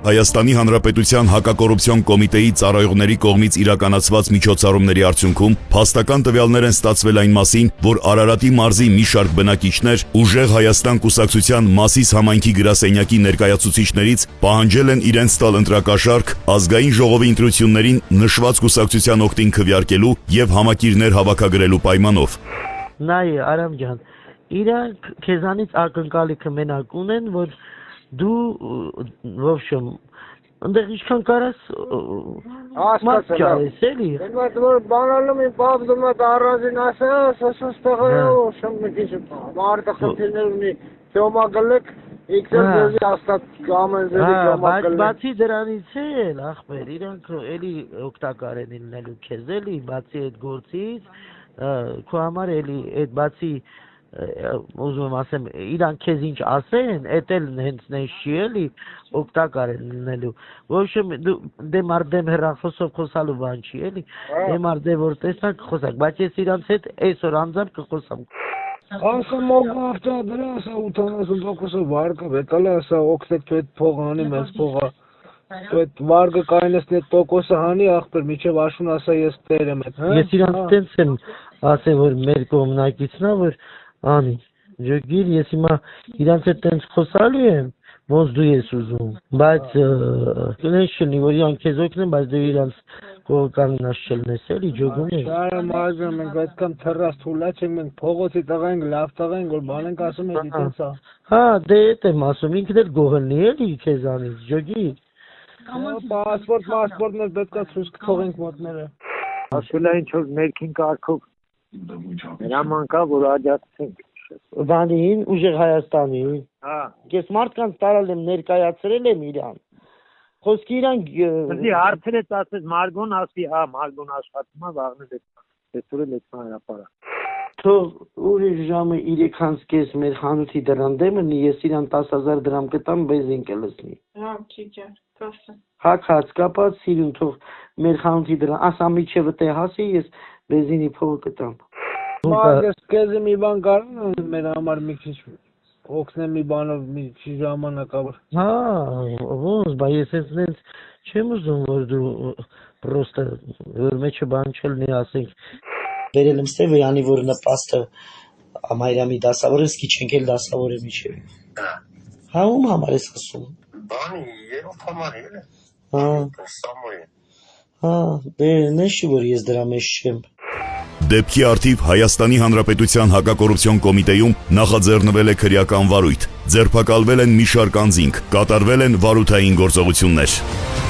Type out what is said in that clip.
Հայաստանի Հանրապետության հակակոռուպցիոն կոմիտեի ծառայողների կողմից իրականացված միջոցառումների արդյունքում փաստական տվյալներ են ստացվել այն մասին, որ Արարատի մարզի մի շարք բնակիչներ ուժեղ Հայաստան կուսակցության Մասիս համայնքի գրասենյակի ներկայացուցիչներից պահանջել են իրենց տալ ընտրակաշառք ազգային ժողովի ընտրություններին նշված կուսակցության օգտին քվեարկելու եւ համակիրներ հավաքագրելու պայմանով։ Նայ Արամ ջան, իրանք քեզանից ակնկալիքը մենակ ունեն, որ դու ոբշեմ այնտեղ ինչքան կարաս մաս չարես էլի։ Այդ որ բանալում եմ բաբդում այդ առանձին ասես, ասես տղա շեմ մի քիչ մարդը խնդիրներ ունի, թոմա գլեք իքսել դեպի հաստատ կամենզերի թոմա գլեք։ Բացի դրանից էլ ախպեր, իրանք էլի օգտակար են լինելու քեզ էլի, բացի այդ գործից, քո համար էլի այդ բացի ուզում եմ ասեմ, իրանք քեզ ինչ ասեն, էդ էլ հենց նենց չի էլի, օգտակար են լինելու։ Ոչ դեմ արդեմ հեռախոսով խոսալու բան չի էլի, դեմ արդեմ որ տեսակ խոսակ, բայց ես իրանց հետ այսօր անձամբ կխոսամ։ Ասա մոգ ավտոդրա, ասա 80% վարկը վետալը, ասա օգտեք դու այդ փողը անի, մեծ փողը։ Դու այդ վարկը կայնեսնի այդ տոկոսը հանի ախպեր, միջև աշուն ասա ես տեր եմ այդ։ Ես իրանց տենց եմ ասել, որ մեր կողմնակիցն է, որ Անի, ջոգիր, ես հիմա իրանց հետ տենց խոսալու եմ, ոնց դու ես ուզում, բայց նենց չլինի, որ իրանք քեզ օգնեն, բայց դու իրանց կողքաննաս չլնես էլի, ջոգում ես։ Շարը մազում ենք, այդքան թռած թուլաչ ենք, մենք փողոցի տղա ենք, լավ տղա ենք, որ բան ենք ասում էլի տենց է։ Հա, դե էդ եմ ասում, ինքն էլ գողլնի էլի քեզանից, ջոգիր։ Պասպորտներ պետք է ցույց կթողենք մոտները։ Ասում է ինչ որ ներքին կարգով հրաման կա, որ աջակցենք։ Բանին, ուժեղ Հայաստանին։ Հա։ Ես մարդկանց տարել եմ, ներկայացրել եմ իրան։ Խոսքի իրանք Դի հարցեր է ասես Մարգոն ասի, հա, Մարգոն աշխատում է, վաղն է դեսուրը լեցման հրապարակ։ Թող ուրիշ ժամը 3:30 մեր խանութի դրան դեմնի, ես իրան 10,000 դրամ կտամ, բեզին կլսնի։ Հա, քիչ է, կասը։ Հակած կապած սիրուն թող մեր խանութի դրան, ասա միջև տե հասի, ես բեզինի փողը կտամ։ Ես քեզ մի բան կարող մեր համար մի քիչ օգնեմ մի բանով մի քիչ ժամանակավոր։ Հա, ոնց, բայց ես ինձ չեմ ուզում որ դու պրոստը որ մեջը բան չլինի, ասենք վերել եմ Ստեվյանի, որ նպաստը Ամայրամի դասավորը սկիչ ենք էլ դասավորը միջև։ Հա, ում համար ես ասում։ Բանի, երրորդ համար էլ է։ Հա։ Սամոյ։ Հա, դե նշի որ ես դրա մեջ չեմ։ Դեպքի արդիվ Հայաստանի Հանրապետության հակակոռուպցիոն կոմիտեում նախաձեռնվել է քրեական վարույթ, ձերբակալվել են մի շարք անձինք, կատարվել են վարութային գործողություններ։